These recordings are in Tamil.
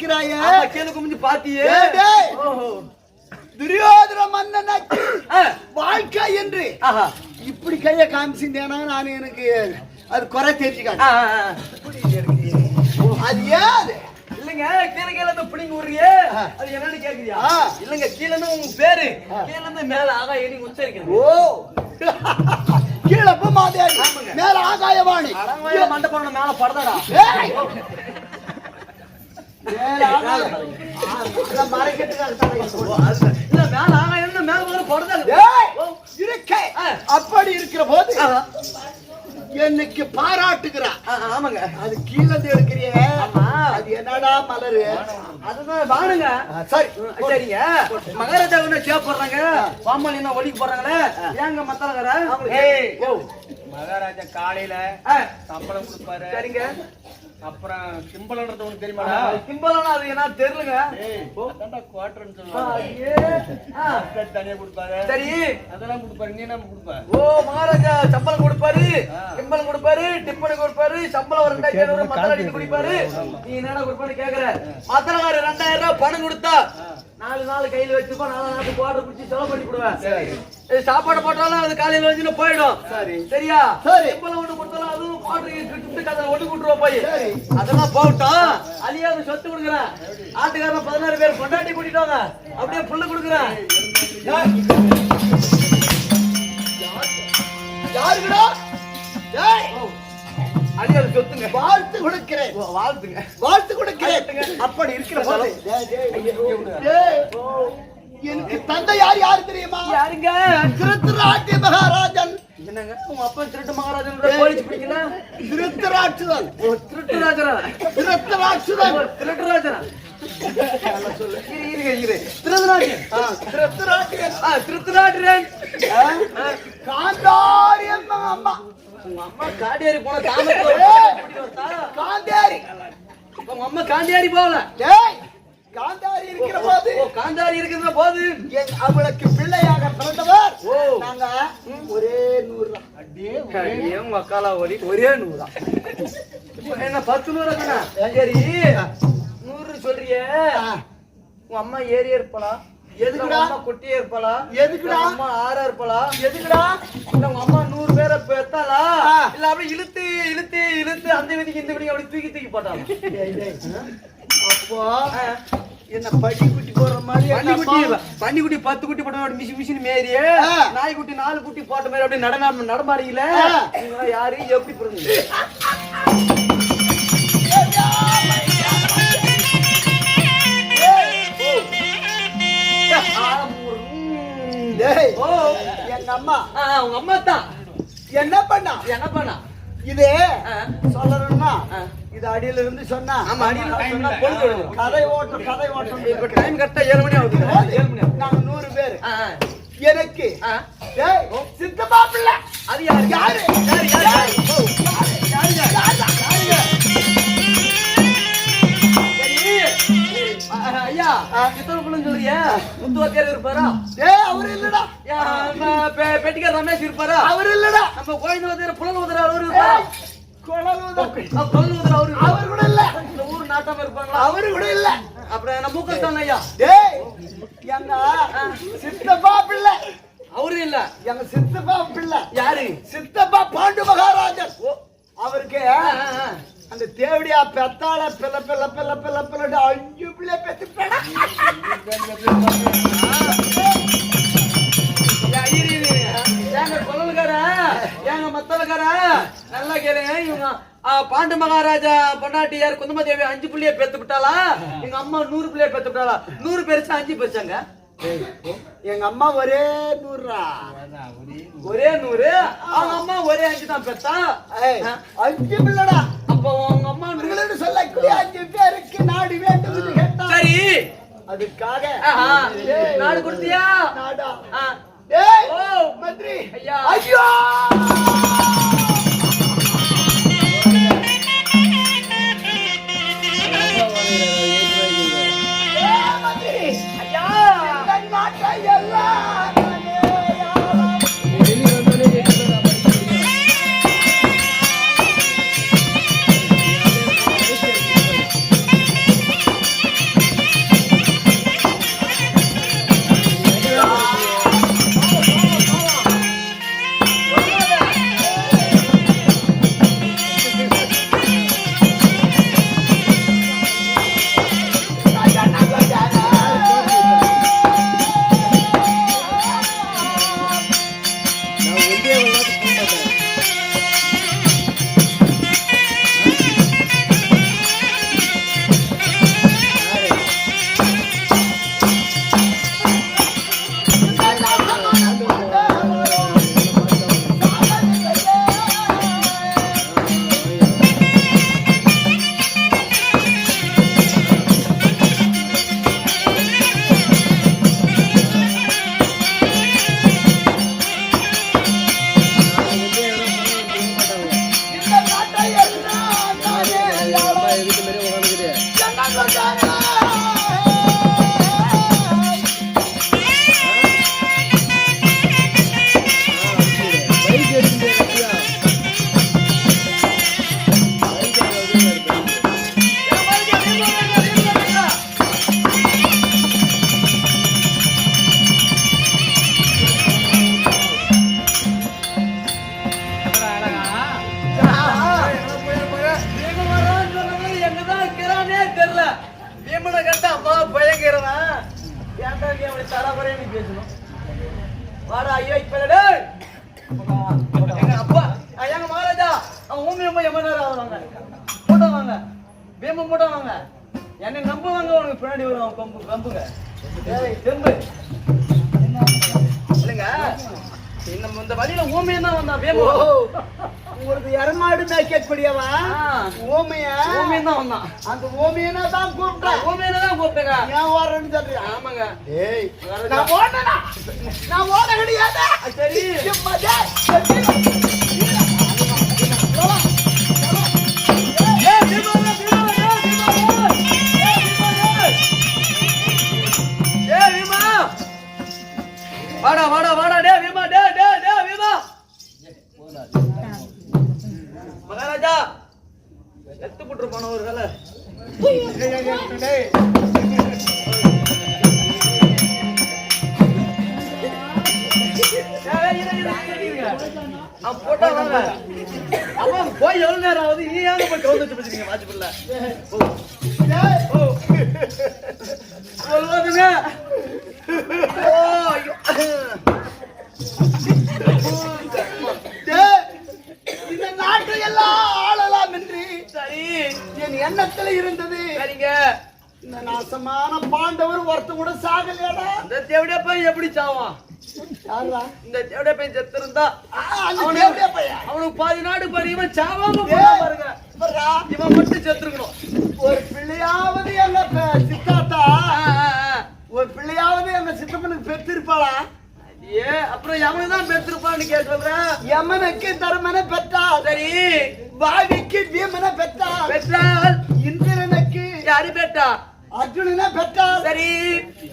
இருக்கிறாயே கீழே குமிஞ்சு பாத்தியே துரியோதன மன்னனுக்கு வாழ்க்கை என்று இப்படி கைய காமிச்சிருந்தேனா நான் எனக்கு அது குறை தெரிஞ்சுக்காது அது ஏன் இல்லங்க கீழே கீழே இருந்து பிடிங்க விடுறியே அது என்னன்னு கேக்குறியா இல்லங்க கீழே இருந்து உங்க பேரு கீழே இருந்து மேல ஆகாய நீ உச்சரிக்கணும் ஓ கீழே பூமாதேவி மேல ஆகாயவாணி மண்டபம் மேல படுதாடா அப்படி இருக்கிற போது என்னைக்கு பாராட்டுகிறான் ஆமாங்க அது கீழே எடுக்கிறிய அது என்னடா மலரு அதுதான் வாணுங்க சரி சரிங்க மகாராஜா சேப்படுறாங்க பாம்பல் என்ன ஒலிக்கு போறாங்களே ஏங்க மத்தலகார மகாராஜா காலையில சம்பளம் கொடுப்பாரு சரிங்க அப்புறம் சிம்பளன்றது உனக்கு தெரியுமா சிம்பளம் அது என்ன தெரியலங்க குவார்டர்னு தனியா கொடுப்பாரு சரி அதெல்லாம் கொடுப்பாரு நீ என்ன கொடுப்ப ஓ மகாராஜா சம்பளம் கொடுப்பாரு சிம்பளம் கொடுப்பாரு டிப்பன் கொடுப்பாரு சம்பளம் ஒரு 2500 மத்தலடி கொடுப்பாரு நீ என்னடா கொடுப்பான்னு கேக்குற மத்தலகார 2000 ரூபாய் பணம் கொடுத்தா 4 நாள் கையில வச்சுப்பா 4 நாளுக்கு குவார்டர் பிடிச்சி செலவு பண்ணி கொடுவேன் சாப்பாடு போட்டாலும் அது காலையில வந்து போயிடும் சரியா சிம்பளம் ஒண்ணு கொடுத்தாலும் அதுவும் குவார்டர் ஒட்டு கொடுத்துருவா போய் அதெல்லாம் போகட்டும் அழியாத சொத்து கொடுக்குறேன் ஆட்டுக்காரன் 16 பேர் கொண்டாட்டி கூட்டிட்டு வாங்க அப்படியே புல்லு கொடுக்குறேன் யாருக்குடா அழியாத சொத்துங்க வாழ்த்து கொடுக்கிறேன் வாழ்த்துங்க வாழ்த்து கொடுக்கிறேன் அப்படி இருக்கிற போது எனக்கு தந்தை யாரு தெரியுமா யாருங்க திருத்தராட்டிய மகாராஜன் என்னங்க உங்க அப்பா திருட்டு மகாராஜன் போலீஸ் பிடிக்கல திருத்தராட்சுதன் திருட்டுராஜரா திருத்தராட்சுதன் திருட்டுராஜரா திருத்தராஜன் காந்தாரி அம்மா உங்க அம்மா காண்டியாரி போன காந்தாரி உங்க அம்மா காண்டியாரி போகல காந்தாரி இருக்கிற போது காந்தாரி இருக்கிற போது அவளுக்கு பிள்ளையாக பிறந்தவர் நாங்க ஒரே 100 உங்க அக்காலா ஒரே 100 என்ன 10 100 சரி 100 சொல்றியே உங்க அம்மா ஏரியா இருப்பலா எதுக்குடா அம்மா குட்டியே இருப்பலா எதுக்குடா அம்மா ஆறா இருப்பலா எதுக்குடா உங்க அம்மா 100 பேரை பெத்தாளா இல்ல அப்படியே இழுத்து இழுத்து இழுத்து அந்த விதிக்கு இந்த விதிக்கு அப்படி தூக்கி தூக்கி போட்டாளா அப்போ என்ன பன்னிக்குட்டி போடுற மாதிரி பன்னிக்குட்டி 10 குட்டி போட்ட மிஷின் மேரிய நாய்க்குட்டி 4 குட்டி போட்ட மாதிரி அப்படி நடமாறீங்கள யாரு எப்படி பிறந்தது எங்க அம்மா உங்க அம்மா தான் என்ன பண்ணா இது சொல்லணும்னா இது அடியில இருந்து சொன்னா கதை ஓட்டம் இப்ப டைம் கரெக்டா 7 மணி ஆகுது நாங்க 100 பேரு எனக்கு சித்தப்பா பிள்ளை அது யாரு ஐயா சித்தப்பா பிள்ளைன்னு சொல்றீங்க முத்துவாத்தியார் இருப்பாரா அவரு இல்லடா பெட்டிக்கார் ரமேஷ் இருப்பாரா அவரு இல்லடா நம்ம கோயில் வாத்தியார் புலன் உதர அவரு இருப்பாரா அவரு கூட இல்ல இந்த ஊர் நாட்டாம இருப்பாங்களா அவரு கூட இல்ல அப்புறம் நம்ம மூக்கஸ்தான் ஐயா எங்க சித்தப்பா பிள்ளை அவரு இல்ல எங்க சித்தப்பா பிள்ளை யாரு சித்தப்பா பாண்டு மகாராஜன் அவருக்கு அந்த தேவடியா பெத்தாள பிள்ளை பிள்ளை பிள்ளை பிள்ளை பிள்ளை 5 பிள்ளை பெத்து ஏங்க கொள்ளலுக்கார ஏங்க மத்தலக்கார நல்லா கேளுங்க இவங்க பாண்டு மகாராஜா பொண்டாட்டியார் குந்தமதேவி 5 பிள்ளைய பெத்து விட்டாளா எங்க அம்மா 100 பிள்ளைய பெத்து விட்டாளா 100 பெருசா 5 பெருசாங்க எங்க அம்மா ஒரே 100 ஒரே 100 அவங்க அம்மா ஒரே 5 தான் பெத்தா 5 பிள்ளைடா அப்போ உங்க அம்மா சொல்லக்கூடிய 5 பேருக்கு நாடு வேண்டும் கேட்டா சரி அதுக்காக நாடு கொடுத்தியா நாடா மந்திரி ஐயா ஐயோ மந்திரி ஐயா நாட்டை எல்லாம் பீமனை கண்டு அம்மா பயங்கரவன் ஏன்டா நீ அவனை தரவரே நீ பேசணும் வாடா ஐயோ இப்ப எங்க அப்பா எங்க மகாராஜா அவன் ஊமி அம்மா எம்மனார் ஆவாங்க போட்டோ வாங்க பீமம் போட்டோ வாங்க என்னை நம்புவாங்க உனக்கு பின்னாடி வரும் கம்புங்க தெம்பு இல்லைங்க இந்த வழியில ஊமையன் தான் வந்தான் பீமம் உங்களுக்கு எரமாடு மேய்க்கக்கூடியவா ஊமையன் தான் வந்தான் அந்த ஊமையனை தான் கூப்பிட்டேன் ஊமையனை தான் கூப்பிட்டேங்க ஏன் ஓடுறேன்னு சொல்றியா ஆமாங்க ஏய் நான் ஓடனா நான் ஓட கிடையாது சரி சும்மா டேய் வாடா வாடா வாடா டே வீமா டே டே டே வீமா மகாராஜா செத்து புட்டு போன ஒரு வேலை போட்டா வாங்க அப்பா போய் எவ்வளவு நேரம் ஆகுது நீ ஏங்க போய் கவுந்து வச்சு பேசுறீங்க வாட்ச்பில்ல சொல்லுவாதுங்க இந்த நாட்டை எல்லாம் ஆளலாம் என்று சரி என் எண்ணத்துல இருந்தது சரிங்க இந்த நாசமான பாண்டவர் ஒருத்த கூட சாகலையாடா இந்த தேவடியா பையன் எப்படி சாவான் யாரா இந்த தேவடியா பையன் செத்து இருந்தா அவனுக்கு பாதி நாடு பாருங்க சாவாம பாருங்க இவன் மட்டும் செத்துருக்கணும் ஒரு பிள்ளையாவது எங்க சித்தாத்தா ஒரு பிள்ளையாவது எங்க சித்தப்பனுக்கு பெற்றிருப்பாளா ஏ அப்புறம் எவனு தான் பெற்றிருப்பான்னு கேட்கிறேன் யமனுக்கு தருமனை பெற்றா சரி வாவிக்கு பீமனை பெற்றா பெற்றால் இந்திரனுக்கு யாரு பெற்றா அர்ஜுனனை பெற்றா சரி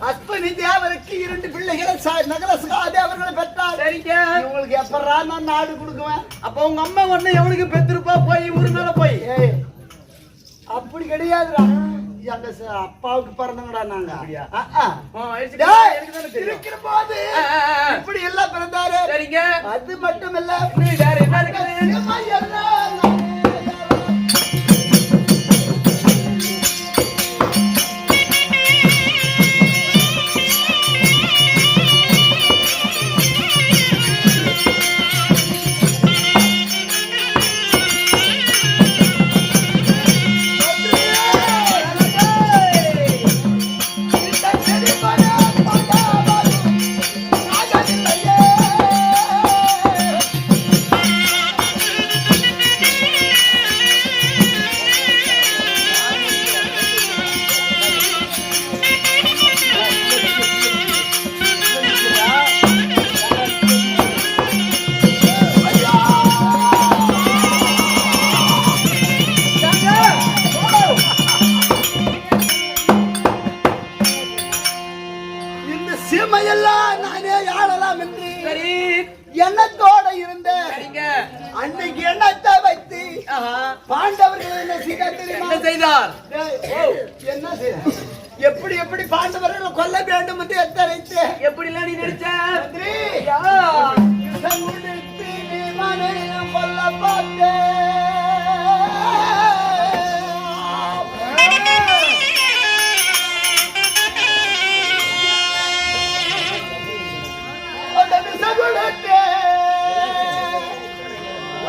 அஸ்வினி தேவருக்கு 2 பிள்ளைகளை நகர சகாதேவர்களை பெற்றா சரிங்க உங்களுக்கு எப்படா நான் நாடு கொடுக்குவேன் அப்ப உங்க அம்மா ஒண்ணு எவனுக்கு பெற்றிருப்பா போய் ஊரு மேல போய் அப்படி கிடையாதுடா எங்க அப்பாவுக்கு பிறந்தவங்கடா நாங்க இருக்கிற போது இப்படி எல்லாம் பிறந்தாரு சரிங்க அது மட்டும் இல்ல வேற என்ன இருக்குது எண்ணத்தோட இருந்த அன்னைக்கு எண்ணத்தை வைத்து பாண்டவர்கள் என்ன செய்தார் என்ன செய்தார் எப்படி எப்படி பாண்டவர்களை கொல்ல வேண்டும் என்று எத்தனைத்து எப்படி எல்லாம் நீ நினைச்ச கொல்ல பார்த்தேன்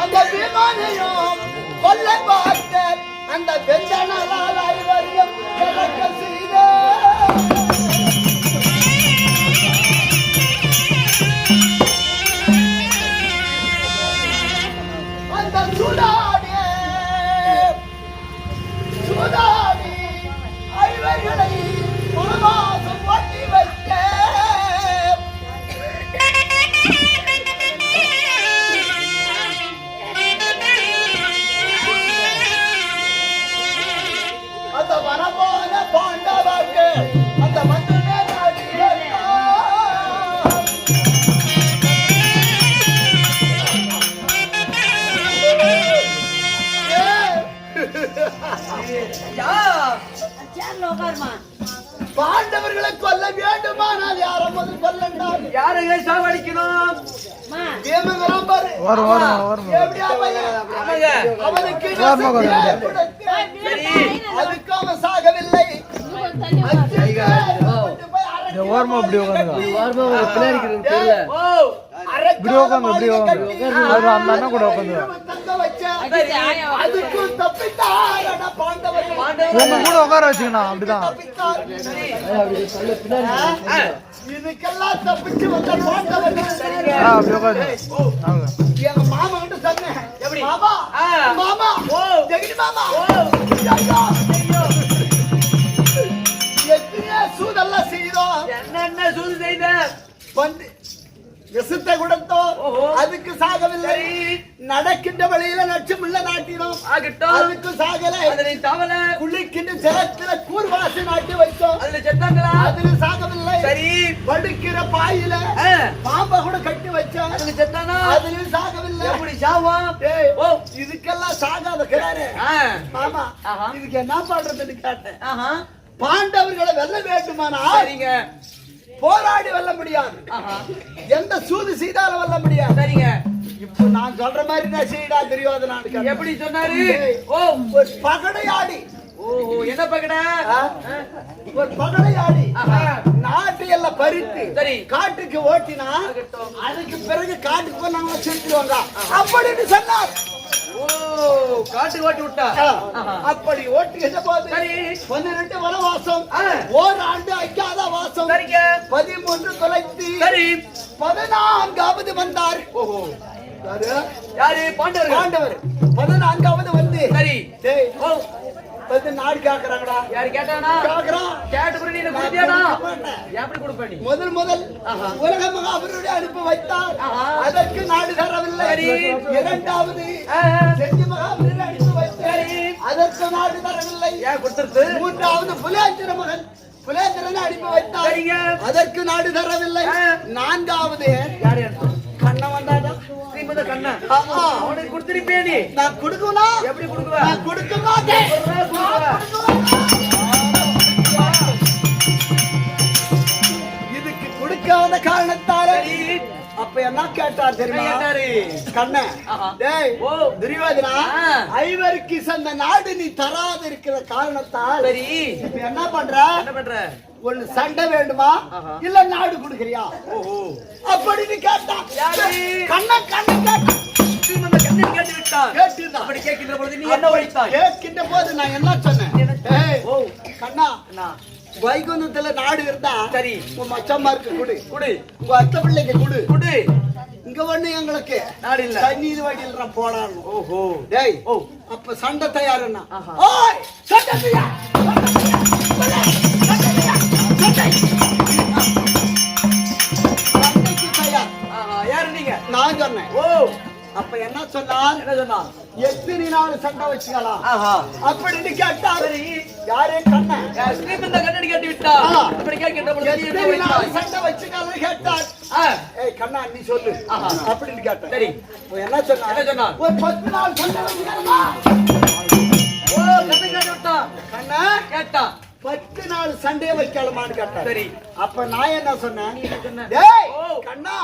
அந்த விமானையும் கொல்ல பார்த்த அந்த வெஞ்சனால் ஐவரையும் இறக்க செய்த அந்த சுடாடி ஐவர்களை ஒரு மாசம் ஒட்டி வைத்த பாண்டவாக்கு அந்த மன்னனே பாண்டவர்களை கொல்ல வேண்டுமானால் யார முதல் கொல்லண்டார் யாரையே சாவடிக்கணும் அவனுக்கு அதுக்கு அவன் சாகவில்லை ஓரமா இப்படி உட்காந்து தெரியல இப்படி உட்காந்து இப்படி உட்காந்து அவர் அந்த அண்ணன் கூட உட்காந்து உங்க கூட உட்கார வச்சுக்கணும் அப்படிதான் இதுக்கெல்லாம் தப்பிச்சு வந்த பாண்டவர் அப்படி உட்காந்து எங்க மாமா கிட்ட சொன்னேன் எப்படி மாமா மாமா ஜெகடி மாமா எத்தனையோ சூதெல்லாம் செய்தோம் என்ன சூது செய்த வந்து விஷத்தை கொடுத்தோம் அதுக்கு சாகவில்லை நடக்கின்ற வழியில லட்சமில்ல நாட்டினோம் ஆகட்டும் அதுக்கு சாகலை அதனை தவளை குளிக்கின்ற ஜலத்துல கூர்வாசி நாட்டி வைத்தோம் அதுல செத்தாங்களா அதுல சாகவில்லை சரி படுக்கிற பாயில பாம்பை கூட கட்டி வச்சோம் அதுல செத்தானா அதுலயும் சாகவில்லை எப்படி சாவம் ஓ இதுக்கெல்லாம் சாகாத கிடாரு மாமா இதுக்கு என்ன பண்றதுன்னு கேட்டேன் பாண்டவர்களை வெல்ல வேண்டுமானா சரிங்க போராடி வெல்ல முடியாது எந்த சூது செய்தாலும் வெல்ல முடியாது சரிங்க இப்போ நான் சொல்ற மாதிரி நான் செய்யடா தெரியாது நான் எப்படி சொன்னாரு ஓ ஒரு பகடையாடி ஓஹோ என்ன பகடை ஒரு பகடையாடி நாட்டு எல்லாம் பறித்து சரி காட்டுக்கு ஓட்டினா அதுக்கு பிறகு காட்டுக்கு போய் நாங்க செத்துருவாங்க அப்படின்னு சொன்னார் ஓ காட்டு ஓட்டி விட்டா அப்படி ஓட்டுகின்ற போது 12 வனவாசம் ஓராண்டு அஞ்சாத வாசம் 13 தொலைத்து சரி 14வது வந்தார் ஓஹோ யாரு பாண்டவர் 14வது வந்து சரி வந்து நாடு கேக்குறாங்கடா யாரு கேட்டானா கேக்குறான் கேட்டு புரிய நீ கொடுத்தியாடா எப்படி கொடுப்ப நீ முதல் உலக மகாபுருடைய அனுப்பி வைத்தார் அதற்கு நாடு தரவில்லை இரண்டாவது செஞ்சி மகாபுருடைய அனுப்பி வைத்தார் அதற்கு நாடு தரவில்லை ஏன் கொடுத்துருது மூன்றாவது புலேந்திர மகன் புலேந்திரனை அனுப்பி வைத்தார் அதற்கு நாடு தரவில்லை நான்காவது யாரு கண்ணன் வந்தாடா ஸ்ரீமத கண்ணன் அவனுக்கு கொடுத்திருப்பே நீ நான் கொடுக்கணும் எப்படி கொடுக்குவ நான் கொடுக்க மாட்டேன் இதுக்கு கொடுக்காத காரணத்தால அப்ப என்ன கேட்டார் தெரியுமா கண்ணன் டேய் துரியோதனா ஐவருக்கு சந்த நாடு நீ தராத இருக்கிற காரணத்தால் சரி இப்ப என்ன பண்ற ஒண்ணு சண்டை வேண்டுமா இல்ல நாடு கொடுக்கறியா ஓஹோ அப்படின்னு கேட்டான் கண்ணன் அப்படி கேட்கின்ற பொழுது நீ என்ன வழித்தாய் கேட்கின்ற போது நான் என்ன சொன்னேன் கண்ணா வைகுந்தத்துல நாடு இருந்தா சரி உன் மச்சம்மாருக்கு குடு உங்க அத்தை பிள்ளைக்கு குடு இங்க ஒண்ணு எங்களுக்கு நாடு இல்ல தண்ணீர் வடியில் நான் போடான்னு ஓஹோ டேய் அப்ப சண்டை தயாருன்னா ஓய் சண்டை தயார் சண்டைக்கு தயார் யாரு நீங்க நான் சொன்னேன் ஓ அப்ப என்ன சொன்னான் எத்தனை நாள் சண்டை வச்சுக்கலாம் அப்படின்னு கேட்டா யாரே கண்ணன் ஸ்ரீமந்த கண்ணன் கேட்டு விட்டா அப்படி கேட்கின்ற பொழுது எத்தனை நாள் சண்டை வச்சுக்கலாம் கேட்டார் ஏய் கண்ணா நீ சொல்லு அப்படின்னு கேட்டேன் சரி என்ன சொன்னா ஒரு 10 நாள் சண்டை வச்சுக்கலாமா ஓ கண்ணன் கேட்டு விட்டா கண்ணா கேட்டா 10 நாள் சண்டை வைக்கலாமான்னு கேட்டார் சரி அப்ப நான் என்ன சொன்னேன் டேய் கண்ணா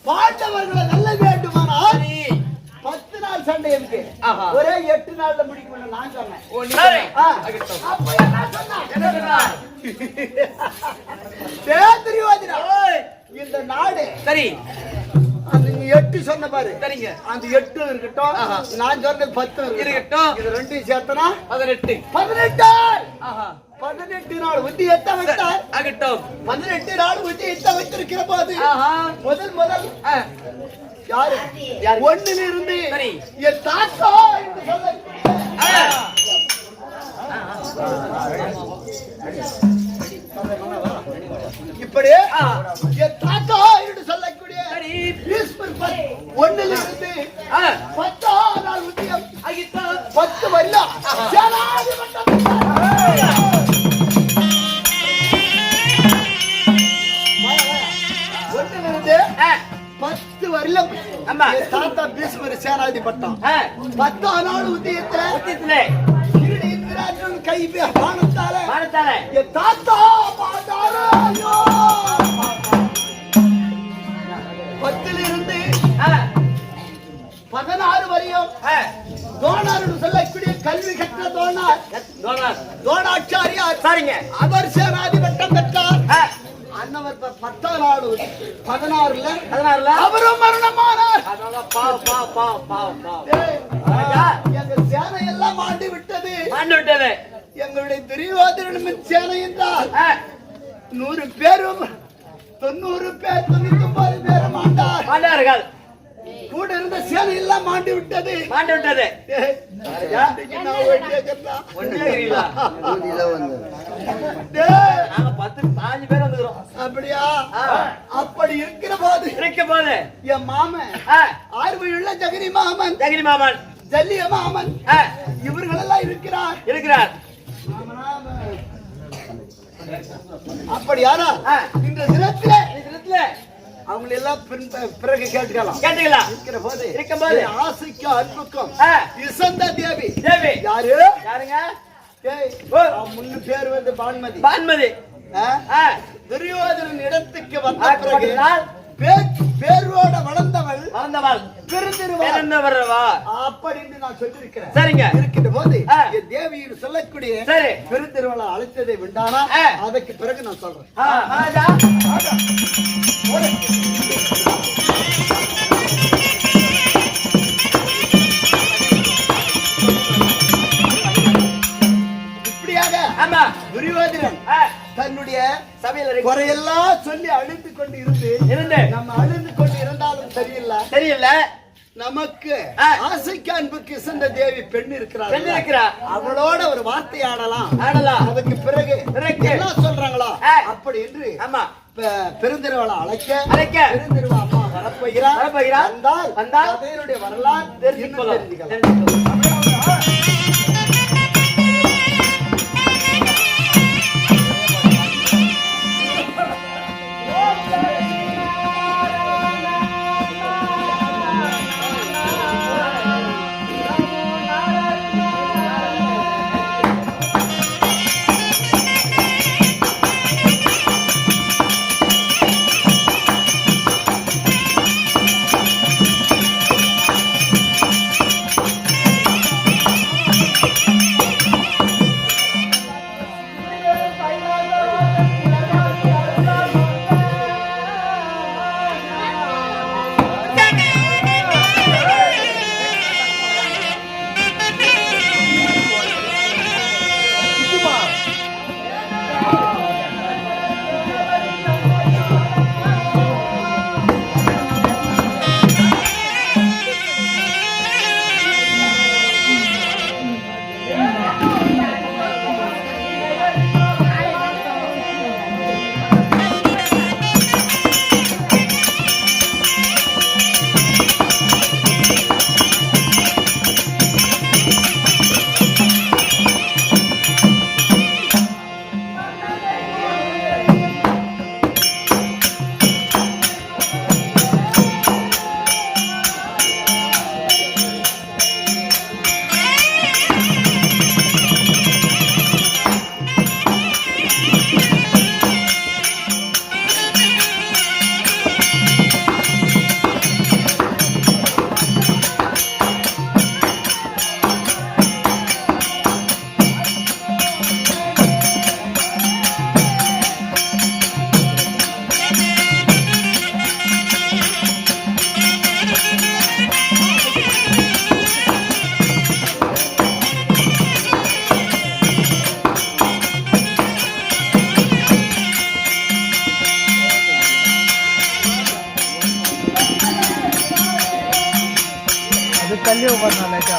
பாண்டவர்களை நல்ல வேண்டுமானால் 10 நாள் சண்டை இருக்கு ஒரே 8 நாள்ல முடிக்கணும் நான் சொன்னேன் அப்ப என்ன சொன்னா இந்த நாடு சரி அந்த 8 சொன்ன பாரு சரிங்க அந்த 8 இருக்கட்டும் நான் சொன்னது 10 இருக்கட்டும் இது ரெண்டையும் சேர்த்தனா 18 நாள் உத்தி எத்த வைத்தார் ஆகட்டும் 18 நாள் உத்தி எத்த வைத்திருக்கிற போது முதல் யாரு ஒண்ணுல இருந்து என் தாத்தா என்று சொல்ல இப்படி என் தாத்தா என்று சொல்லக்கூடிய ஒண்ணுல இருந்து 10 நாள் உத்தியம் 10 வருடா ஒண்ணுல இருந்து 10 வருடம் தாத்தா பீஸ்மர் சேனாதி பட்டம் 10 நாள் உத்தியத்துல கை பானத்தால என் தாத்தா பாத்தாரோ 10 இருந்து 16 வரையும் தோணார் சொல்லக்கூடிய கல்வி கற்ற தோணாச்சாரியார் சரிங்க. அவர் சேனாதி பட்டம் பெற்றார். அன்னவர் 16ல அவரும் மரணமானார். எங்க சேனை எல்லாம் ஆண்டு விட்டது. எங்களுடைய துரியோதனன் சேனை என்றால் 100 பேரும் 90 பேர் 99 பேரும் ஆண்டார்கள். கூட இருந்த சேனை எல்லாம் மாண்டு விட்டது. அப்படியா? அப்படி இருக்கிற போது என் மாமன் ஆர்வமுள்ள ஜெகனி மாமன் ஜல்லிய மாமன் இவர்களெல்லாம் இருக்கிறார். அப்படியானா இந்த தினத்திலே அவங்க எல்லாம் பிறகு கேட்டுக்கலாம். இருக்கிற போது ஆசைக்கும் அன்புக்கும் இசந்த தேவி யாருங்க? முன்னு பேர் வந்து பான்மதி. துரியோதனன் இடத்துக்கு வந்த பிறகு பேரோட வளர்ந்தவள் அப்படின்னு நான் சொல்லியிருக்கிறேன். சரிங்க. இருக்கின்ற போது தேவியில் சொல்லக்கூடிய பெருந்திருவளை அழைத்ததை விண்டானா அதுக்கு பிறகு நான் சொல்றேன். இப்படியாக துரியோதனன் தன்னுடைய சபையில குறையெல்லாம் சொல்லி அழுது கொண்டு இருந்து நம்ம அழுது கொண்டு இருந்தாலும் சரியில்லை. நமக்கு ஆசைக்கு அன்புக்கு இசந்த தேவி பெண் இருக்கிறார். அவளோட ஒரு வார்த்தை ஆடலாம். அதுக்கு பிறகு என்ன சொல்றாங்களா அப்படி என்று பெருந்திருவளை அழைக்க பெருந்திருவா அம்மா வரப்போகிறார். வந்தால் அதனுடைய வரலாறு தெரிஞ்சுக்கலாம். तल्ली उभारणार का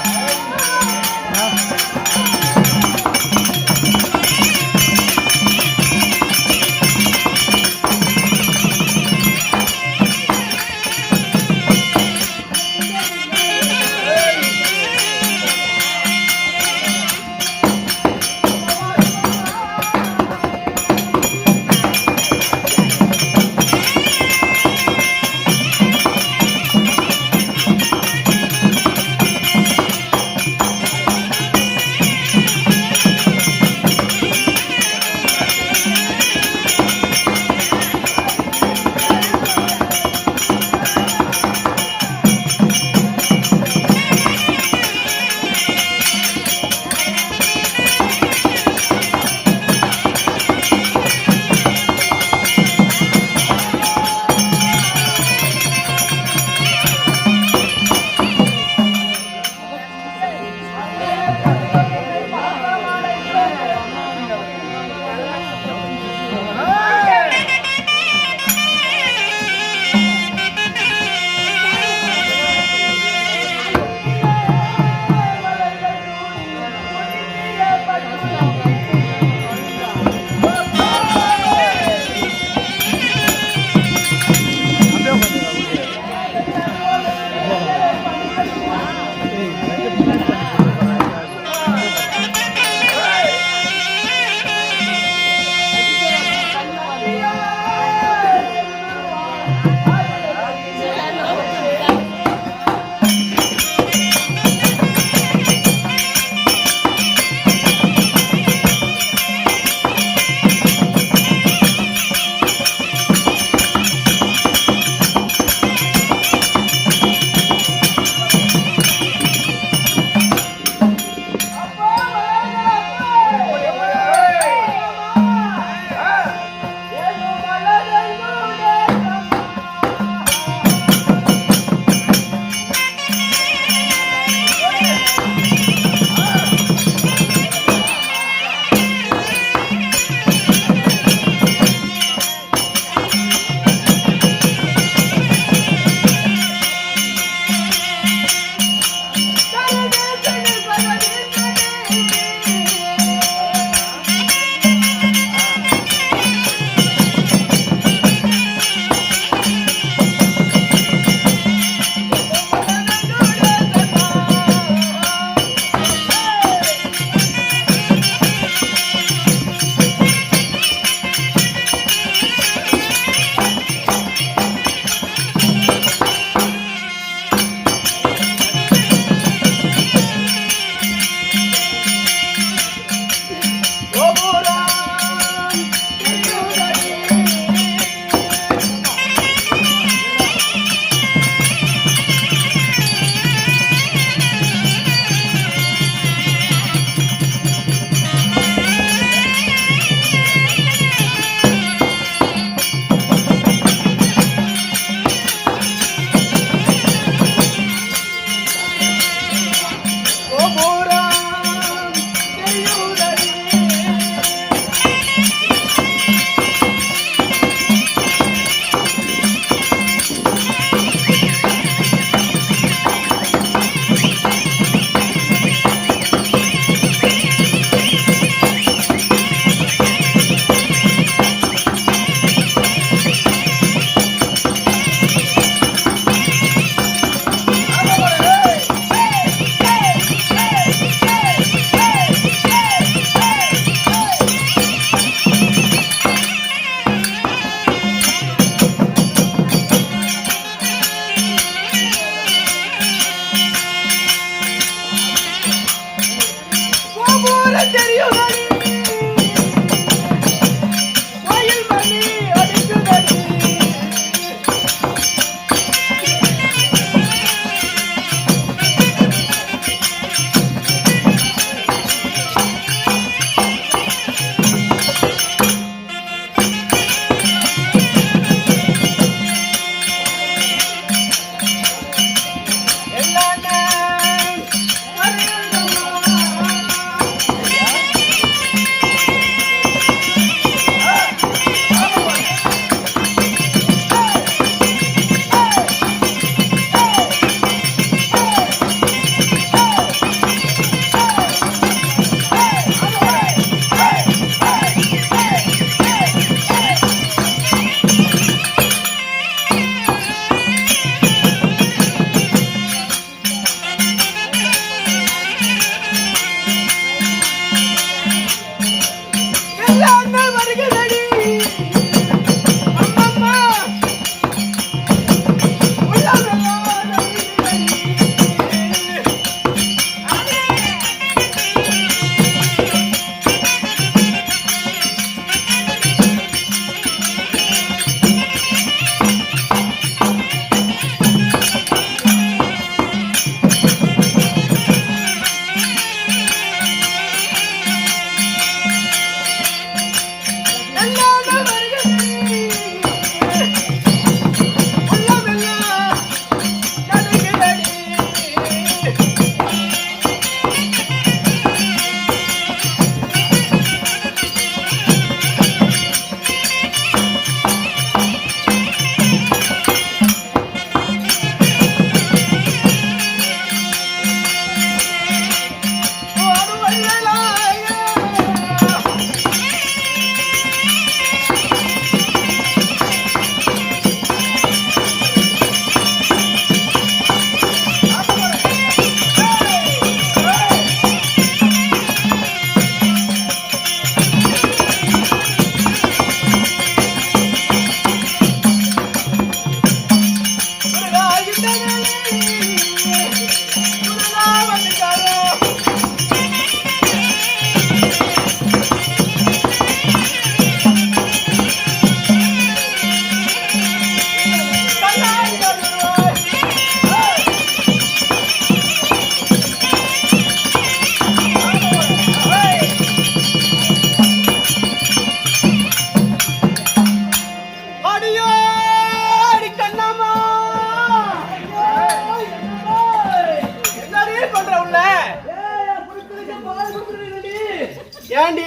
ஏண்டி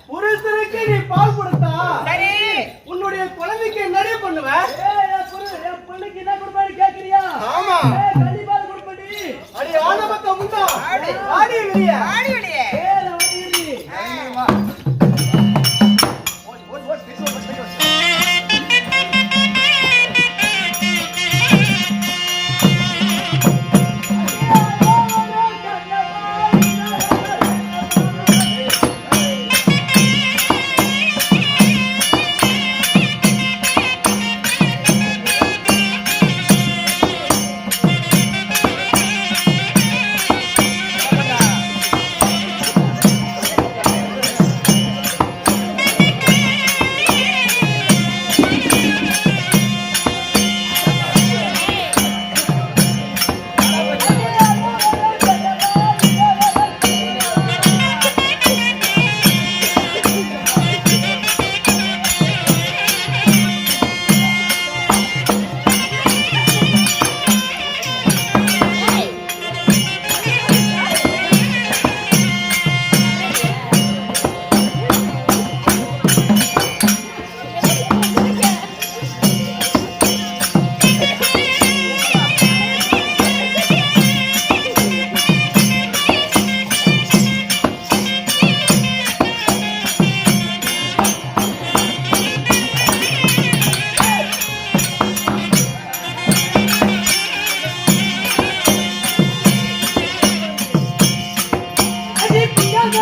புருஷனுக்கு நீ பால் கொடுத்தா சரி உன்னுடைய குழந்தைக்கு என்னடி பண்ணுவ? என் பொண்ணுக்கு என்ன கொடுப்பாரு கேக்குறியா? ஆமா கண்டிப்பா கொடுப்படி. அடி ஆனமத்த முண்டா ஆடி வெளிய ஆடி வெளியே அடி பிடிக்காத